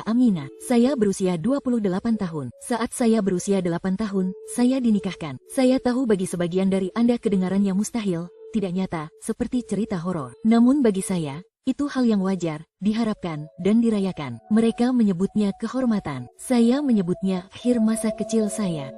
Amina. Saya berusia 28 tahun. Saat saya berusia 8 tahun, saya dinikahkan. Saya tahu bagi sebagian dari Anda kedengarannya mustahil, tidak nyata, seperti cerita horor. Namun bagi saya, itu hal yang wajar, diharapkan, dan dirayakan. Mereka menyebutnya kehormatan. Saya menyebutnya akhir masa kecil saya.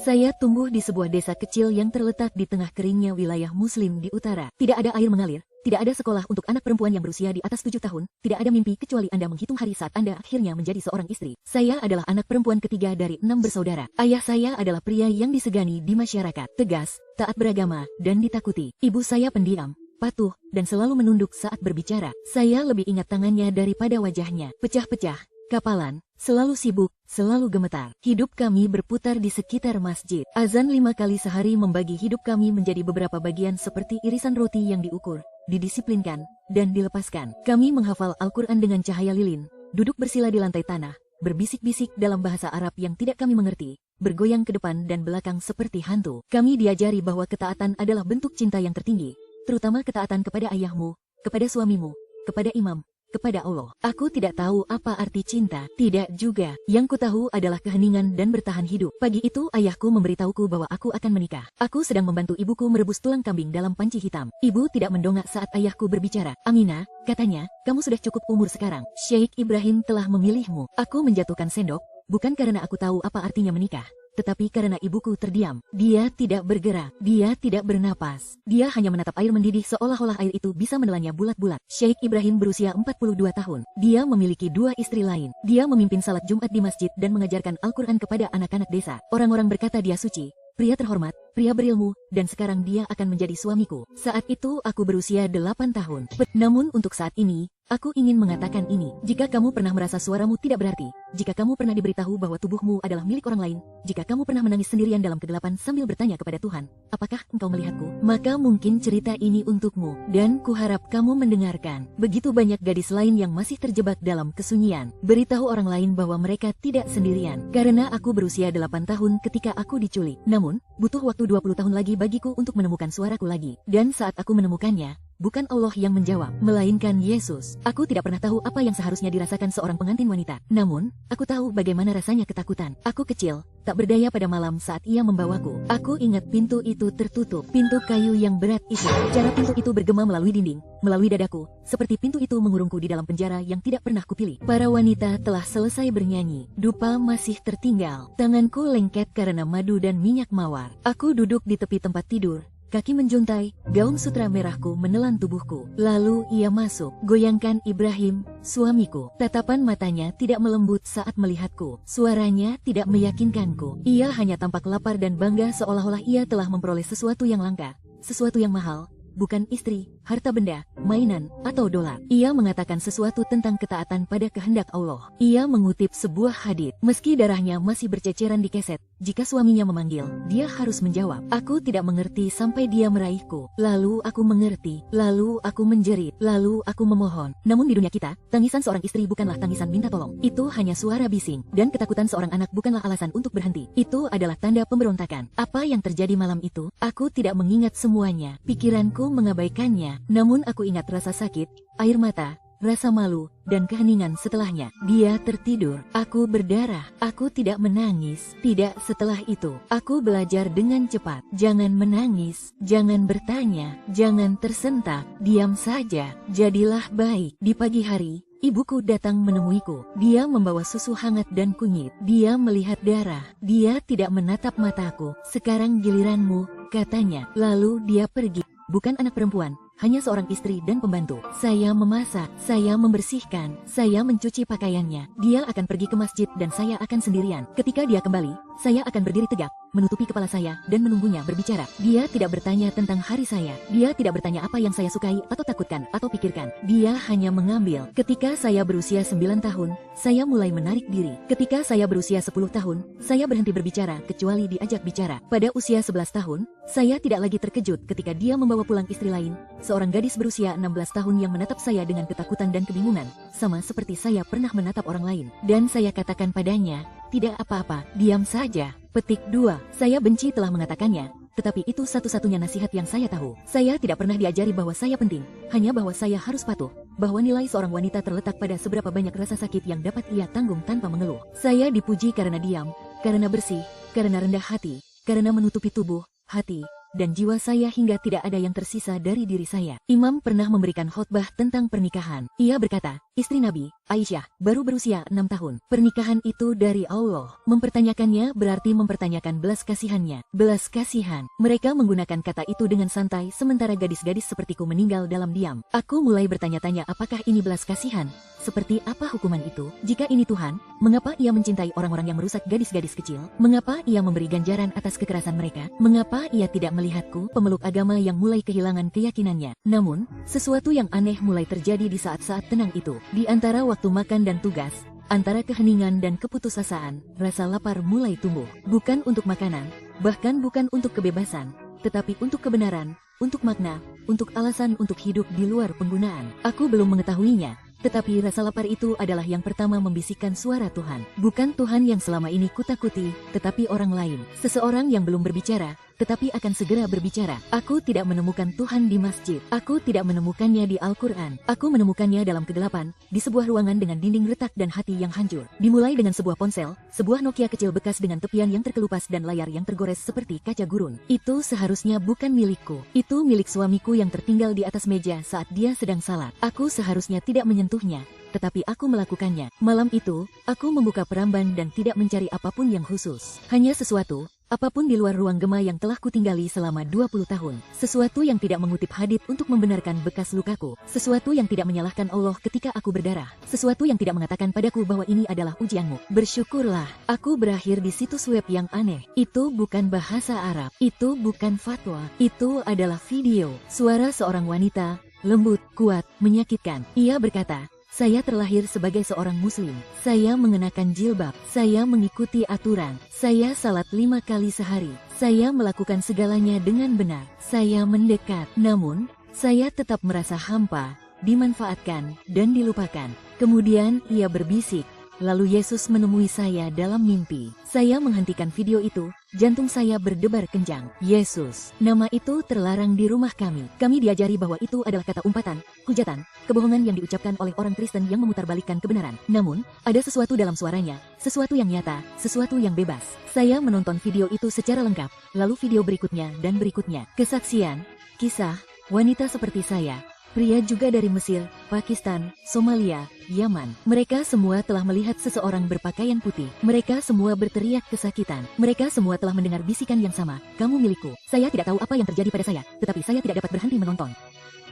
Saya tumbuh di sebuah desa kecil yang terletak di tengah keringnya wilayah Muslim di utara. Tidak ada air mengalir, tidak ada sekolah untuk anak perempuan yang berusia di atas 7 tahun, tidak ada mimpi kecuali Anda menghitung hari saat Anda akhirnya menjadi seorang istri. Saya adalah anak perempuan ketiga dari 6 bersaudara. Ayah saya adalah pria yang disegani di masyarakat, tegas, taat beragama, dan ditakuti. Ibu saya pendiam, patuh, dan selalu menunduk saat berbicara. Saya lebih ingat tangannya daripada wajahnya. Pecah-pecah, kapalan, selalu sibuk, selalu gemetar. Hidup kami berputar di sekitar masjid. Azan 5 kali sehari membagi hidup kami menjadi beberapa bagian seperti irisan roti yang diukur, didisiplinkan, dan dilepaskan. Kami menghafal Al-Quran dengan cahaya lilin, duduk bersila di lantai tanah, berbisik-bisik dalam bahasa Arab yang tidak kami mengerti, bergoyang ke depan dan belakang seperti hantu. Kami diajari bahwa ketaatan adalah bentuk cinta yang tertinggi, terutama ketaatan kepada ayahmu, kepada suamimu, kepada imam, kepada Allah. Aku tidak tahu apa arti cinta, tidak juga. Yang kutahu adalah keheningan dan bertahan hidup. Pagi itu ayahku memberitahuku bahwa aku akan menikah. Aku sedang membantu ibuku merebus tulang kambing dalam panci hitam. Ibu tidak mendongak saat ayahku berbicara. Amina, katanya, kamu sudah cukup umur sekarang. Sheikh Ibrahim telah memilihmu. Aku menjatuhkan sendok, bukan karena aku tahu apa artinya menikah, tetapi karena ibuku terdiam. Dia tidak bergerak, dia tidak bernapas. Dia hanya menatap air mendidih seolah-olah air itu bisa menelannya bulat-bulat. Sheikh Ibrahim berusia 42 tahun. Dia memiliki 2 istri lain. Dia memimpin salat Jumat di masjid dan mengajarkan Al-Quran kepada anak-anak desa. Orang-orang berkata dia suci, pria terhormat, pria berilmu, dan sekarang dia akan menjadi suamiku. Saat itu aku berusia 8 tahun. Namun untuk saat ini, aku ingin mengatakan ini. Jika kamu pernah merasa suaramu tidak berarti, jika kamu pernah diberitahu bahwa tubuhmu adalah milik orang lain, jika kamu pernah menangis sendirian dalam kegelapan sambil bertanya kepada Tuhan, apakah engkau melihatku? Maka mungkin cerita ini untukmu, dan kuharap kamu mendengarkan. Begitu banyak gadis lain yang masih terjebak dalam kesunyian. Beritahu orang lain bahwa mereka tidak sendirian. Karena aku berusia 8 tahun ketika aku diculik. Namun, butuh waktu 20 tahun lagi bagiku untuk menemukan suaraku lagi. Dan saat aku menemukannya, bukan Allah yang menjawab, melainkan Yesus. Aku tidak pernah tahu apa yang seharusnya dirasakan seorang pengantin wanita. Namun, aku tahu bagaimana rasanya ketakutan. Aku kecil, tak berdaya pada malam saat ia membawaku. Aku ingat pintu itu tertutup, pintu kayu yang berat itu. Cara pintu itu bergema melalui dinding, melalui dadaku, seperti pintu itu mengurungku di dalam penjara yang tidak pernah kupilih. Para wanita telah selesai bernyanyi. Dupa masih tertinggal. Tanganku lengket karena madu dan minyak mawar. Aku duduk di tepi tempat tidur. Kaki menjuntai, gaun sutra merahku menelan tubuhku. Lalu ia masuk. Goyangkan Ibrahim, suamiku. Tatapan matanya tidak melembut saat melihatku. Suaranya tidak meyakinkanku. Ia hanya tampak lapar dan bangga seolah-olah ia telah memperoleh sesuatu yang langka, sesuatu yang mahal. Bukan istri, harta benda, mainan, atau dolar. Ia mengatakan sesuatu tentang ketaatan pada kehendak Allah. Ia mengutip sebuah hadits. Meski darahnya masih berceceran di keset, jika suaminya memanggil, dia harus menjawab. Aku tidak mengerti sampai dia meraihku. Lalu aku mengerti. Lalu aku menjerit. Lalu aku memohon. Namun di dunia kita, tangisan seorang istri bukanlah tangisan minta tolong. Itu hanya suara bising. Dan ketakutan seorang anak bukanlah alasan untuk berhenti. Itu adalah tanda pemberontakan. Apa yang terjadi malam itu? Aku tidak mengingat semuanya. Pikiranku mengabaikannya. Namun aku ingat rasa sakit, air mata, rasa malu, dan keheningan setelahnya. Dia tertidur. Aku berdarah. Aku tidak menangis. Tidak setelah itu. Aku belajar dengan cepat. Jangan menangis. Jangan bertanya. Jangan tersentak. Diam saja. Jadilah baik. Di pagi hari, ibuku datang menemuiku. Dia membawa susu hangat dan kunyit. Dia melihat darah. Dia tidak menatap mataku. Sekarang giliranmu, katanya. Lalu dia pergi. Bukan anak perempuan, hanya seorang istri dan pembantu. Saya memasak, saya membersihkan, saya mencuci pakaiannya. Dia akan pergi ke masjid dan saya akan sendirian. Ketika dia kembali, saya akan berdiri tegak, menutupi kepala saya, dan menunggunya berbicara. Dia tidak bertanya tentang hari saya. Dia tidak bertanya apa yang saya sukai, atau takutkan, atau pikirkan. Dia hanya mengambil. Ketika saya berusia 9 tahun, saya mulai menarik diri. Ketika saya berusia 10 tahun, saya berhenti berbicara, kecuali diajak bicara. Pada usia 11 tahun, saya tidak lagi terkejut ketika dia membawa pulang istri lain, seorang gadis berusia 16 tahun yang menatap saya dengan ketakutan dan kebingungan, sama seperti saya pernah menatap orang lain. Dan saya katakan padanya, tidak apa-apa, diam saja. Petik 2. Saya benci telah mengatakannya, tetapi itu satu-satunya nasihat yang saya tahu. Saya tidak pernah diajari bahwa saya penting, hanya bahwa saya harus patuh, bahwa nilai seorang wanita terletak pada seberapa banyak rasa sakit yang dapat ia tanggung tanpa mengeluh. Saya dipuji karena diam, karena bersih, karena rendah hati, karena menutupi tubuh, hati, dan jiwa saya hingga tidak ada yang tersisa dari diri saya. Imam pernah memberikan khotbah tentang pernikahan. Ia berkata, istri Nabi, Aisyah, baru berusia 6 tahun. Pernikahan itu dari Allah. Mempertanyakannya berarti mempertanyakan belas kasihannya. Belas kasihan. Mereka menggunakan kata itu dengan santai sementara gadis-gadis sepertiku meninggal dalam diam. Aku mulai bertanya-tanya apakah ini belas kasihan? Seperti apa hukuman itu? Jika ini Tuhan, mengapa ia mencintai orang-orang yang merusak gadis-gadis kecil? Mengapa ia memberi ganjaran atas kekerasan mereka? Mengapa ia tidak melihatku, pemeluk agama yang mulai kehilangan keyakinannya? Namun, sesuatu yang aneh mulai terjadi di saat-saat tenang itu. Di antara waktu makan dan tugas, antara keheningan dan keputusasaan, rasa lapar mulai tumbuh. Bukan untuk makanan, bahkan bukan untuk kebebasan, tetapi untuk kebenaran, untuk makna, untuk alasan untuk hidup di luar penggunaan. Aku belum mengetahuinya. Tetapi rasa lapar itu adalah yang pertama membisikkan suara Tuhan. Bukan Tuhan yang selama ini kutakuti, tetapi orang lain. Seseorang yang belum berbicara, tetapi akan segera berbicara. Aku tidak menemukan Tuhan di masjid. Aku tidak menemukannya di Al-Quran. Aku menemukannya dalam kegelapan, di sebuah ruangan dengan dinding retak dan hati yang hancur. Dimulai dengan sebuah ponsel, sebuah Nokia kecil bekas dengan tepian yang terkelupas dan layar yang tergores seperti kaca gurun. Itu seharusnya bukan milikku. Itu milik suamiku yang tertinggal di atas meja saat dia sedang salat. Aku seharusnya tidak menyentuhnya, tetapi aku melakukannya. Malam itu, aku membuka peramban dan tidak mencari apapun yang khusus. Hanya sesuatu, apapun di luar ruang gema yang telah kutinggali selama 20 tahun. Sesuatu yang tidak mengutip hadits untuk membenarkan bekas lukaku. Sesuatu yang tidak menyalahkan Allah ketika aku berdarah. Sesuatu yang tidak mengatakan padaku bahwa ini adalah ujianmu. Bersyukurlah, aku berakhir di situs web yang aneh. Itu bukan bahasa Arab. Itu bukan fatwa. Itu adalah video. Suara seorang wanita, lembut, kuat, menyakitkan. Ia berkata, saya terlahir sebagai seorang muslim. Saya mengenakan jilbab. Saya mengikuti aturan. Saya salat 5 kali sehari. Saya melakukan segalanya dengan benar. Saya mendekat. Namun, saya tetap merasa hampa, dimanfaatkan, dan dilupakan. Kemudian ia berbisik. Lalu Yesus menemui saya dalam mimpi. Saya menghentikan video itu. Jantung saya berdebar kencang. Yesus, nama itu terlarang di rumah kami. Kami diajari bahwa itu adalah kata umpatan, hujatan, kebohongan yang diucapkan oleh orang Kristen yang memutarbalikkan kebenaran. Namun, ada sesuatu dalam suaranya, sesuatu yang nyata, sesuatu yang bebas. Saya menonton video itu secara lengkap, lalu video berikutnya dan berikutnya. Kesaksian, kisah, wanita seperti saya. Pria juga dari Mesir, Pakistan, Somalia, Yaman. Mereka semua telah melihat seseorang berpakaian putih. Mereka semua berteriak kesakitan. Mereka semua telah mendengar bisikan yang sama. Kamu milikku. Saya tidak tahu apa yang terjadi pada saya, tetapi saya tidak dapat berhenti menonton.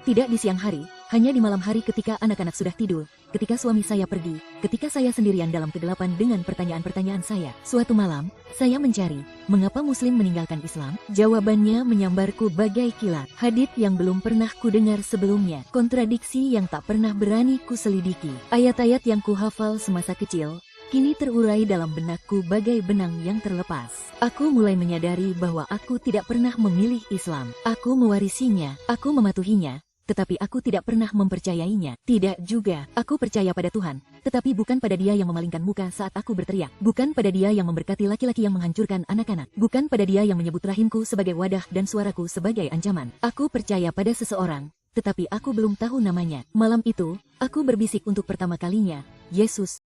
Tidak di siang hari, hanya di malam hari ketika anak-anak sudah tidur, ketika suami saya pergi, ketika saya sendirian dalam kegelapan dengan pertanyaan-pertanyaan saya. Suatu malam, saya mencari, mengapa Muslim meninggalkan Islam? Jawabannya menyambarku bagai kilat. Hadits yang belum pernah kudengar sebelumnya. Kontradiksi yang tak pernah berani kuselidiki. Ayat-ayat yang kuhafal semasa kecil, kini terurai dalam benakku bagai benang yang terlepas. Aku mulai menyadari bahwa aku tidak pernah memilih Islam. Aku mewarisinya, aku mematuhinya, tetapi aku tidak pernah mempercayainya. Tidak juga, aku percaya pada Tuhan, tetapi bukan pada Dia yang memalingkan muka saat aku berteriak. Bukan pada Dia yang memberkati laki-laki yang menghancurkan anak-anak. Bukan pada Dia yang menyebut rahimku sebagai wadah dan suaraku sebagai ancaman. Aku percaya pada seseorang, tetapi aku belum tahu namanya. Malam itu, aku berbisik untuk pertama kalinya, Yesus,